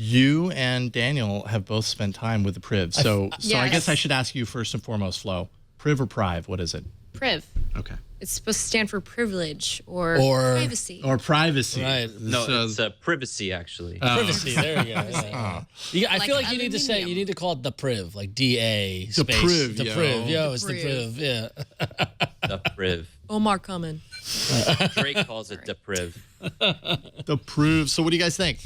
You and Daniel have both spent time with the Priv. So Yes. I guess I should ask you first and foremost, Flo. Priv or Priv? What is it? Priv. Okay. It's supposed to stand for privilege or privacy. Or privacy. Right. No, it's privacy, actually. Privacy. There you go. Yeah. I feel like you need to say, you need to call it the Priv, like DA space. The Priv, The yo. Priv. Yo, The it's the Priv. Priv. Yeah. The Priv. Omar coming. Drake calls it the Priv. The Priv. So what do you guys think?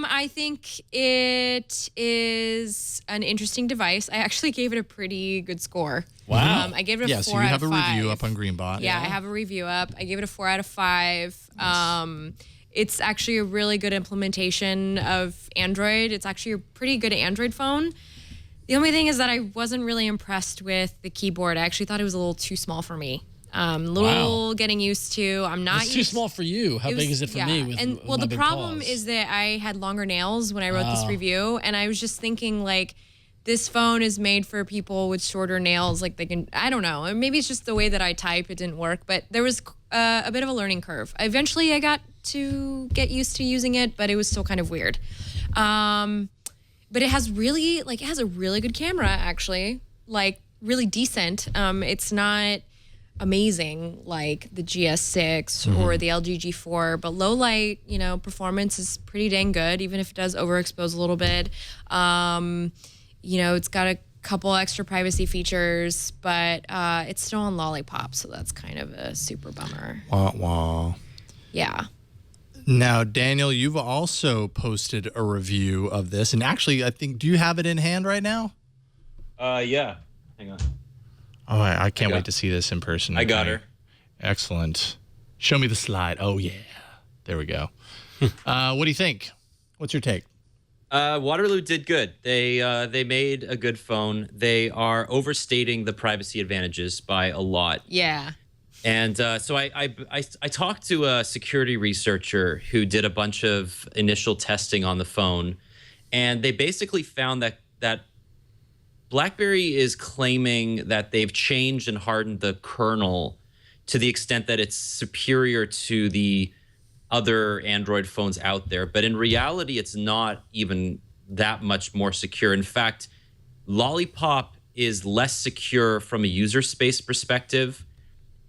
I think it is an interesting device. I actually gave it a pretty good score. Wow. I gave it a 4 Yeah, so you out have of a 5. review up on Greenbot. Yeah, I have a review up. I gave it a 4 out of 5. It's actually a really good implementation of Android. It's actually a pretty good Android phone. The only thing is that I wasn't really impressed with the keyboard. I actually thought it was a little too small for me. Little getting used to. I'm not. It's too small for you. How big is it for me? And well, the problem is that I had longer nails when I wrote this review, and I was just thinking like, this phone is made for people with shorter nails. Like they can, I don't know. Maybe it's just the way that I type. It didn't work, but there was a bit of a learning curve. Eventually, I got to get used to using it, but it was still kind of weird. But it has really, like, it has a really good camera, actually. Like, really decent. It's not amazing like the GS6 or the LG G4, but low light, you know, performance is pretty dang good, even if it does overexpose a little bit. You know, it's got a couple extra privacy features, but it's still on Lollipop, so that's kind of a super bummer. Wah, wah. Yeah. Now, Daniel, you've also posted a review of this, and actually, I think, do you have it in hand right now? Yeah. Hang on. Oh, I can't wait to see this in person. I got her. Excellent. Show me the slide. Oh, yeah. There we go. What do you think? What's your take? Waterloo did good. They made a good phone. They are overstating the privacy advantages by a lot. Yeah. And so I talked to a security researcher who did a bunch of initial testing on the phone, and they basically found that BlackBerry is claiming that they've changed and hardened the kernel to the extent that it's superior to the other Android phones out there. But in reality, it's not even that much more secure. In fact, Lollipop is less secure from a user space perspective.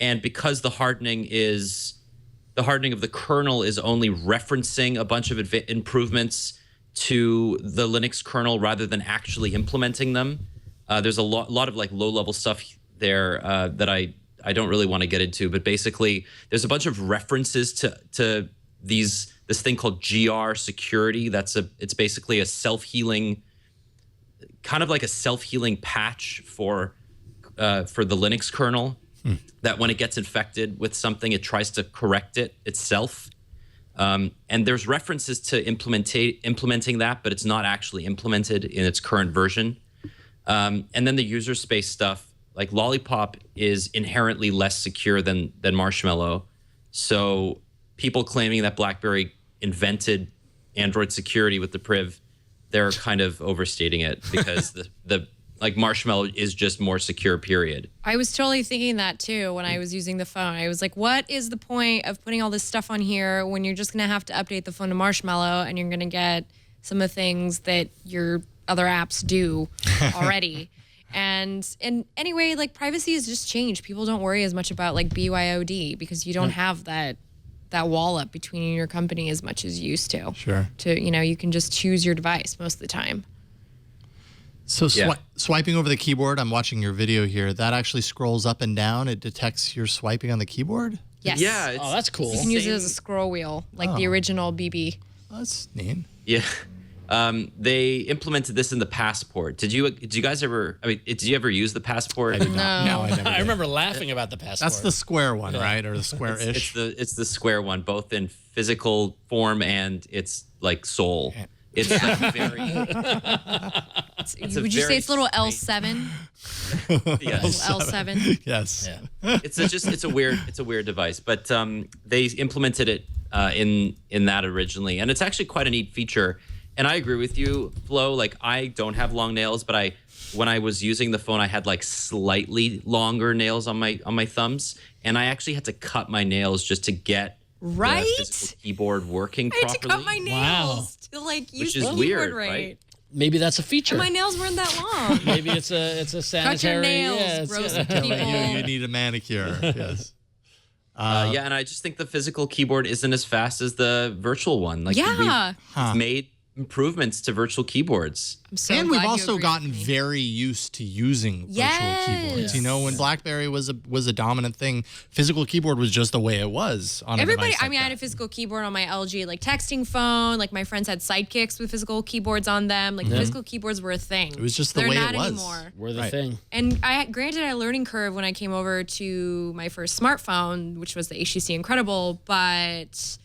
And because the hardening of the kernel is only referencing a bunch of improvements to the Linux kernel rather than actually implementing them. There's a lot of like low-level stuff there that I don't really want to get into, but basically there's a bunch of references to this thing called GR security. It's basically a self-healing, kind of like a self-healing patch for the Linux kernel, that when it gets infected with something, it tries to correct it itself. And there's references to implementing that, but it's not actually implemented in its current version. And then the user space stuff, like Lollipop is inherently less secure than Marshmallow. So people claiming that BlackBerry invented Android security with the Priv, they're kind of overstating it because the like Marshmallow is just more secure, period. I was totally thinking that too when I was using the phone. I was like, what is the point of putting all this stuff on here when you're just going to have to update the phone to Marshmallow and you're going to get some of the things that your other apps do already. And anyway, like privacy has just changed. People don't worry as much about like BYOD because you don't have that wall up between your company as much as you used to. Sure. You can just choose your device most of the time. So swiping over the keyboard, I'm watching your video here. That actually scrolls up and down. It detects you're swiping on the keyboard? Yes. Yeah. Oh, that's cool. You can use it as a scroll wheel, like the original BB. Oh, that's neat. Yeah. They implemented this in the Passport. Did you guys ever? I mean, did you ever use the Passport? I did not. No, I never did. I remember laughing about the Passport. That's the square one, right? Or the square-ish? It's the square one, both in physical form and its like soul. It's like very. Would you say it's little L7? Yes. L7. Yes. Yeah. It's a weird device, but they implemented it in that originally, and it's actually quite a neat feature. And I agree with you, Flo. Like I don't have long nails, but when I was using the phone, I had like slightly longer nails on my thumbs, and I actually had to cut my nails just to get Right? the physical keyboard working I had properly. to cut my nails to like use is the keyboard weird, right. right? Maybe that's a feature. And my nails weren't that long. Maybe it's a sanitary. Cut your nails, yeah, gross yeah. people. You need a manicure. Yes. Yeah, and I just think the physical keyboard isn't as fast as the virtual one. Like, Yeah. we've made improvements to virtual keyboards. I'm so And glad we've you also agreed gotten with me. very used to using virtual keyboards. You know, when BlackBerry was a dominant thing, physical keyboard was just the way it was on Everybody, a device like I mean, I had a that. physical keyboard on my LG like texting phone. Like my friends had sidekicks with physical keyboards on them. Like physical keyboards were a thing. It was just the They're way not it was. anymore. We're the Right. thing. And granted, I had a learning curve when I came over to my first smartphone, which was the HTC Incredible, but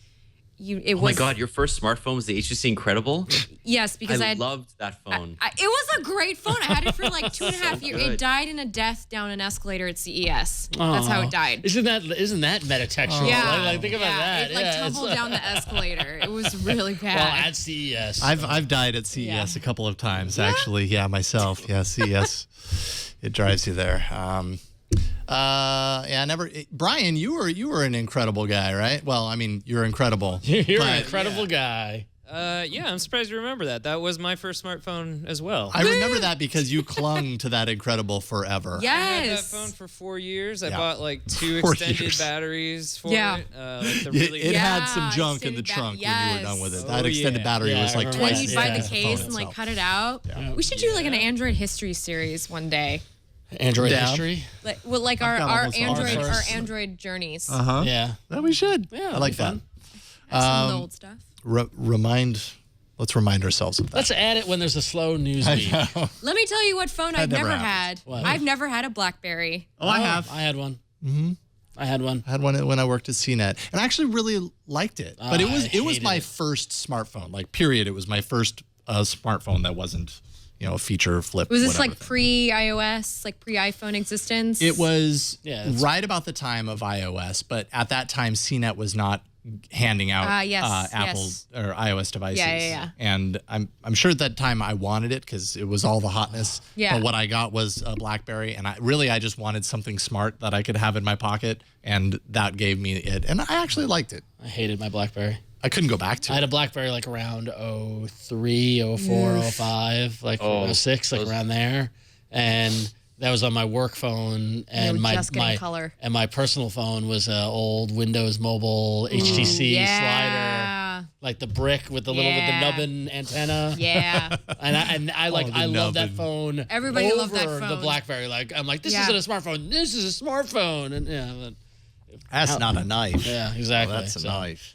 it Oh was. my God, your first smartphone was the HTC Incredible? Yes, because I loved that phone. it was a great phone. I had it for like 2.5 years. It good. died in a death down an escalator at CES. That's how it died. Isn't that metatextual? Yeah, Like think about that. It like yeah, tumbled down the escalator. It was really bad. Well, at CES. I've died at CES a couple of times actually. Yeah, myself. Yeah, CES. It drives you there. Yeah, Brian, you were an incredible guy, right? Well, I mean, you're incredible. You're an but incredible guy. Yeah, I'm surprised you remember that. That was my first smartphone as well. I remember that because you clung to that incredible forever. yes. I had that phone for 4 years. I bought like 2 4 extended years. batteries for Yeah. it. Like the really It had some Yeah, junk in the extended trunk ba- when you were yes. done with it. Oh, That extended yeah. battery Yeah, was I like remember And twice then as you'd buy thick the as case phone and like itself. cut it out. We should do like an Android history series one day. Android Down. history. Like our got almost all Android of our those. Android journeys. Yeah. Yeah, we should. Yeah, I like that'd that. Some of the old stuff. Let's remind ourselves of that. Let's add it when there's a slow news week. Let me tell you what phone I've never never happened. had. What? I've never had a BlackBerry. Oh, I have. I had one. Mm-hmm. I had one. I had one when I worked at CNET, and I actually really liked it. But it I was hated my it. first smartphone. Like, period. It was my first smartphone that wasn't, a feature flip. Was this whatever like thing. pre-iOS, like pre-iPhone existence? It was Yeah, it's- right about the time of iOS, but at that time, CNET was not handing out Yes, Apple yes. or iOS devices. Yeah. And I'm sure at that time I wanted it because it was all the hotness. Yeah. But what I got was a BlackBerry, and I just wanted something smart that I could have in my pocket, and that gave me it. And I actually liked it. I hated my BlackBerry. I couldn't go back to I it. had a BlackBerry like around 03, 04, 05, like 06, like around there. And that was on my work phone, and were my just getting color. and my personal phone was an old Windows Mobile HTC slider, like the brick with the little with the Yeah. nubbin antenna. Yeah. And I the love that nubbin. phone. Everybody over loved that the phone. BlackBerry. Like I'm like, this Yeah. isn't a smartphone. This is a smartphone. And yeah, but, That's not a knife. yeah, exactly. That's a So, knife.